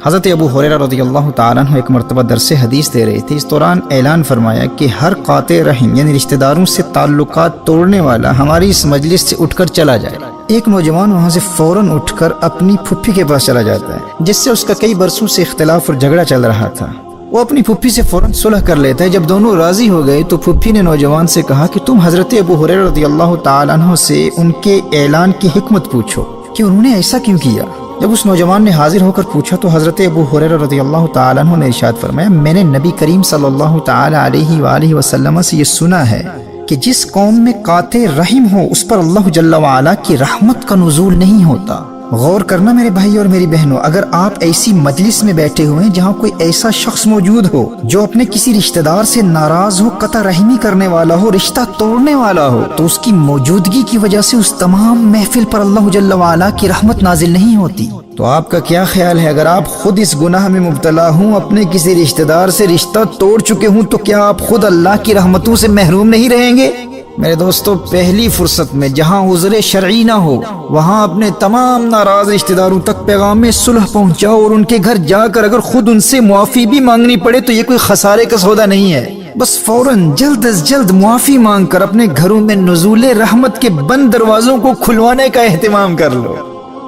حضرت ابو ہریرہ رضی اللہ تعالیٰ عنہ ایک مرتبہ درس حدیث دے رہے تھے. اس دوران اعلان فرمایا کہ ہر قاطع رحم یعنی رشتہ داروں سے تعلقات توڑنے والا ہماری اس مجلس سے اٹھ کر چلا جائے. ایک نوجوان وہاں سے فوراً اٹھ کر اپنی پھپھی کے پاس چلا جاتا ہے جس سے اس کا کئی برسوں سے اختلاف اور جھگڑا چل رہا تھا. وہ اپنی پھپھی سے فوراً صلح کر لیتا ہے. جب دونوں راضی ہو گئے تو پھپھی نے نوجوان سے کہا کہ تم حضرت ابو ہریرہ رضی اللہ تعالیٰ عنہ سے ان کے اعلان کی حکمت پوچھو کہ انہوں نے ایسا کیوں کیا. جب اس نوجوان نے حاضر ہو کر پوچھا تو حضرت ابو ہریرہ رضی اللہ تعالیٰ عنہ نے ارشاد فرمایا میں نے نبی کریم صلی اللہ تعالیٰ علیہ وآلہ وسلم سے یہ سنا ہے کہ جس قوم میں قاطع رحم ہو اس پر اللہ جل وعلا کی رحمت کا نزول نہیں ہوتا. غور کرنا میرے بھائی اور میری بہنوں، اگر آپ ایسی مجلس میں بیٹھے ہوئے ہیں جہاں کوئی ایسا شخص موجود ہو جو اپنے کسی رشتہ دار سے ناراض ہو، قطع رحمی کرنے والا ہو، رشتہ توڑنے والا ہو، تو اس کی موجودگی کی وجہ سے اس تمام محفل پر اللہ جل وعلا کی رحمت نازل نہیں ہوتی. تو آپ کا کیا خیال ہے اگر آپ خود اس گناہ میں مبتلا ہوں، اپنے کسی رشتہ دار سے رشتہ توڑ چکے ہوں، تو کیا آپ خود اللہ کی رحمتوں سے محروم نہیں رہیں گے؟ میرے دوستو، پہلی فرصت میں جہاں عذر شرعی نہ ہو وہاں اپنے تمام ناراض رشتہ داروں تک پیغام صلح پہنچاؤ، اور ان کے گھر جا کر اگر خود ان سے معافی بھی مانگنی پڑے تو یہ کوئی خسارے کا سودا نہیں ہے. بس فوراً جلد از جلد معافی مانگ کر اپنے گھروں میں نزول رحمت کے بند دروازوں کو کھلوانے کا اہتمام کر لو.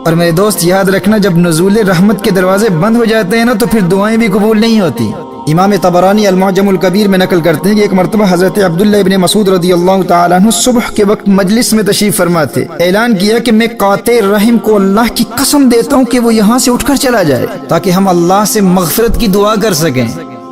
اور میرے دوست یاد رکھنا، جب نزول رحمت کے دروازے بند ہو جاتے ہیں نا تو پھر دعائیں بھی قبول نہیں ہوتی. امام طبرانی المعجم الکبیر میں نقل کرتے ہیں کہ ایک مرتبہ حضرت عبداللہ ابن مسعود رضی اللہ تعالیٰ عنہ صبح کے وقت مجلس میں تشریف فرما تھے. اعلان کیا کہ میں قاطع رحم کو اللہ کی قسم دیتا ہوں کہ وہ یہاں سے اٹھ کر چلا جائے تاکہ ہم اللہ سے مغفرت کی دعا کر سکیں،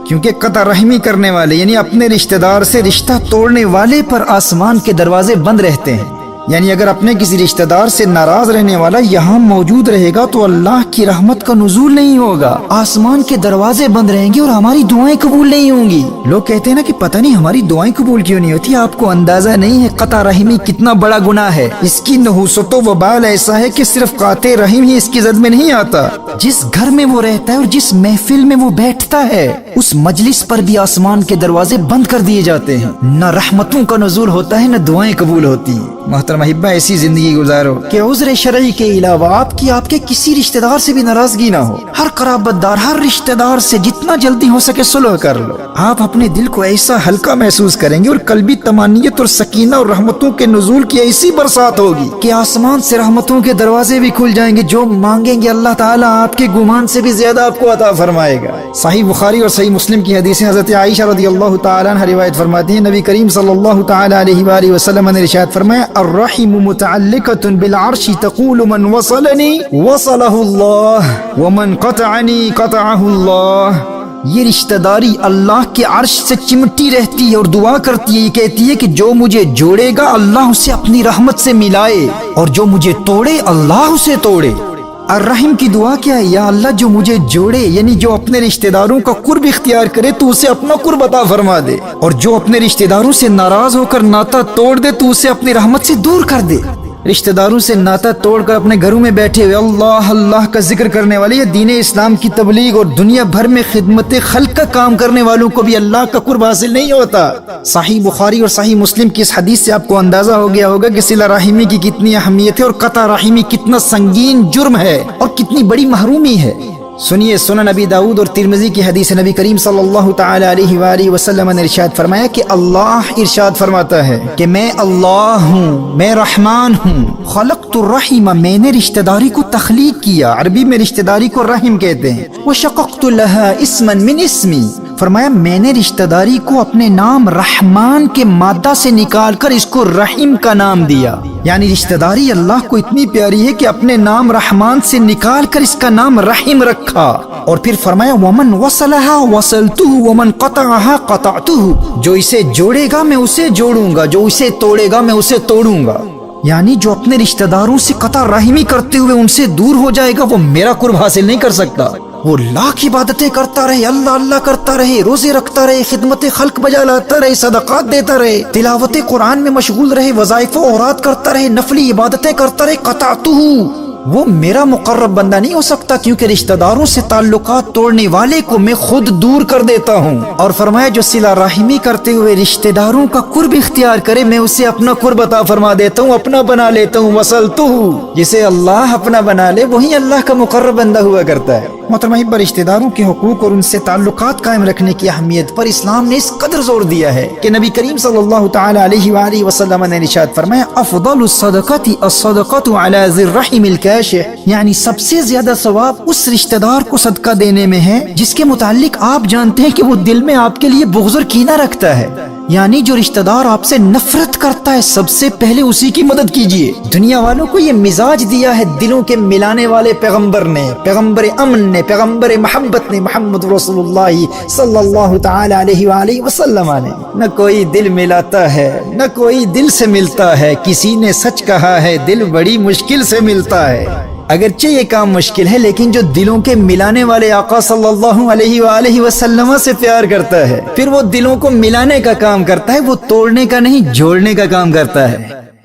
کیونکہ قطع رحمی کرنے والے یعنی اپنے رشتہ دار سے رشتہ توڑنے والے پر آسمان کے دروازے بند رہتے ہیں. یعنی اگر اپنے کسی رشتہ دار سے ناراض رہنے والا یہاں موجود رہے گا تو اللہ کی رحمت کا نزول نہیں ہوگا، آسمان کے دروازے بند رہیں گے اور ہماری دعائیں قبول نہیں ہوں گی. لوگ کہتے ہیں نا کہ پتہ نہیں ہماری دعائیں قبول کیوں نہیں ہوتی. آپ کو اندازہ نہیں ہے قطع رحمی کتنا بڑا گناہ ہے. اس کی نحوست و وبال ایسا ہے کہ صرف قاطع رحم ہی اس کی زد میں نہیں آتا، جس گھر میں وہ رہتا ہے اور جس محفل میں وہ بیٹھتا ہے اس مجلس پر بھی آسمان کے دروازے بند کر دیے جاتے ہیں. نہ رحمتوں کا نزول ہوتا ہے نہ دعائیں قبول ہوتی ہیں. محترم احبہ، ایسی زندگی گزارو کہ عذر شرعی کے علاوہ آپ کے کسی رشتہ دار سے بھی ناراضگی نہ ہو. ہر قرابت دار، ہر رشتہ دار سے جتنا جلدی ہو سکے صلح کر لو. آپ اپنے دل کو ایسا ہلکا محسوس کریں گے اور قلبی طمانینت اور سکینہ اور رحمتوں کے نزول کی ایسی برسات ہوگی کہ آسمان سے رحمتوں کے دروازے بھی کھل جائیں گے. جو مانگیں گے اللہ تعالیٰ آپ کے گمان سے بھی زیادہ آپ کو عطا فرمائے گا. صحیح بخاری اور صحیح مسلم کی حدیث حضرت عائشہ رضی اللہ تعالیٰ عنہ روایت فرماتی ہیں، نبی کریم صلی اللہ تعالیٰ علیہ وآلہ وسلم نے ارشاد فرمایا، الرحم متعلقۃ بالعرش تقول من وصلنی وصلہ اللہ ومن قطعنی قطعہ اللہ. یہ رشتہ داری اللہ کے عرش سے چمٹی رہتی ہے اور دعا کرتی ہے، یہ کہتی ہے کہ جو مجھے جوڑے گا اللہ اسے اپنی رحمت سے ملائے اور جو مجھے توڑے اللہ اسے توڑے. الرحم کی دعا کیا ہے؟ یا اللہ جو مجھے جوڑے یعنی جو اپنے رشتہ داروں کا قرب اختیار کرے تو اسے اپنا قرب عطا فرما دے، اور جو اپنے رشتہ داروں سے ناراض ہو کر ناتا توڑ دے تو اسے اپنی رحمت سے دور کر دے. رشتہ داروں سے ناتا توڑ کر اپنے گھروں میں بیٹھے ہوئے اللہ اللہ کا ذکر کرنے والے یا دین اسلام کی تبلیغ اور دنیا بھر میں خدمت خلق کا کام کرنے والوں کو بھی اللہ کا قرب حاصل نہیں ہوتا. صحیح بخاری اور صحیح مسلم کی اس حدیث سے آپ کو اندازہ ہو گیا ہوگا کہ صلہ رحمی کی کتنی اہمیت ہے اور قطع رحمی کتنا سنگین جرم ہے اور کتنی بڑی محرومی ہے. سنیے سنن نبی داؤد اور ترمذی کی حدیث، نبی کریم صلی اللہ تعالی علیہ وآلہ وسلم نے ارشاد فرمایا کہ اللہ ارشاد فرماتا ہے کہ میں اللہ ہوں، میں رحمان ہوں. خلقت الرحم، میں نے رشتہ داری کو تخلیق کیا. عربی میں رشتہ داری کو رحم کہتے ہیں. وشققت لها اسما من اسمی، فرمایا میں نے رشتہ داری کو اپنے نام رحمان کے مادہ سے نکال کر اس کو رحیم کا نام دیا. یعنی رشتہ داری اللہ کو اتنی پیاری ہے کہ اپنے نام رحمان سے نکال کر اس کا نام رحیم رکھا. اور پھر فرمایا ومن وصلها وصلته ومن قطعها قطعته، جو اسے جوڑے گا میں اسے جوڑوں گا، جو اسے توڑے گا میں اسے توڑوں گا. یعنی جو اپنے رشتہ داروں سے قطع رحمی کرتے ہوئے ان سے دور ہو جائے گا وہ میرا قرب حاصل نہیں کر سکتا. وہ لاکھ عبادتیں کرتا رہے، اللہ اللہ کرتا رہے، روزے رکھتا رہے، خدمت خلق بجا لاتا رہے، صدقات دیتا رہے، تلاوت قرآن میں مشغول رہے، وظائف و اوراد کرتا رہے، نفلی عبادتیں کرتا رہے، قطعتہ وہ میرا مقرب بندہ نہیں ہو سکتا، کیونکہ رشتہ داروں سے تعلقات توڑنے والے کو میں خود دور کر دیتا ہوں۔ اور فرمایا جو صلہ رحمی کرتے ہوئے رشتہ داروں کا قرب اختیار کرے میں اسے اپنا قرب عطا فرما دیتا ہوں، اپنا بنا لیتا ہوں۔ وصلتہ، جسے اللہ اپنا بنا لے وہی اللہ کا مقرب بندہ ہوا کرتا ہے۔ محترم احبہ، رشتہ داروں کے حقوق اور ان سے تعلقات قائم رکھنے کی اہمیت پر اسلام نے اس قدر زور دیا ہے کہ نبی کریم صلی اللہ تعالی علیہ وآلہ وسلم نے ارشاد فرمایا افضل الصدقات الصدقۃ علی ذی الرحم الکاشح، یعنی سب سے زیادہ ثواب اس رشتہ دار کو صدقہ دینے میں ہے جس کے متعلق آپ جانتے ہیں کہ وہ دل میں آپ کے لیے بغض اور کینہ رکھتا ہے، یعنی جو رشتہ دار آپ سے نفرت کرتا ہے سب سے پہلے اسی کی مدد کیجیے۔ دنیا والوں کو یہ مزاج دیا ہے دلوں کے ملانے والے پیغمبر نے، پیغمبر امن نے، پیغمبر محبت نے، محمد رسول اللہ صلی اللہ تعالی علیہ وآلہ وسلم نے۔ نہ کوئی دل ملاتا ہے نہ کوئی دل سے ملتا ہے، کسی نے سچ کہا ہے دل بڑی مشکل سے ملتا ہے۔ اگرچہ یہ کام مشکل ہے لیکن جو دلوں کے ملانے والے آقا صلی اللہ علیہ وآلہ وسلم سے پیار کرتا ہے پھر وہ دلوں کو ملانے کا کام کرتا ہے، وہ توڑنے کا نہیں جوڑنے کا کام کرتا ہے۔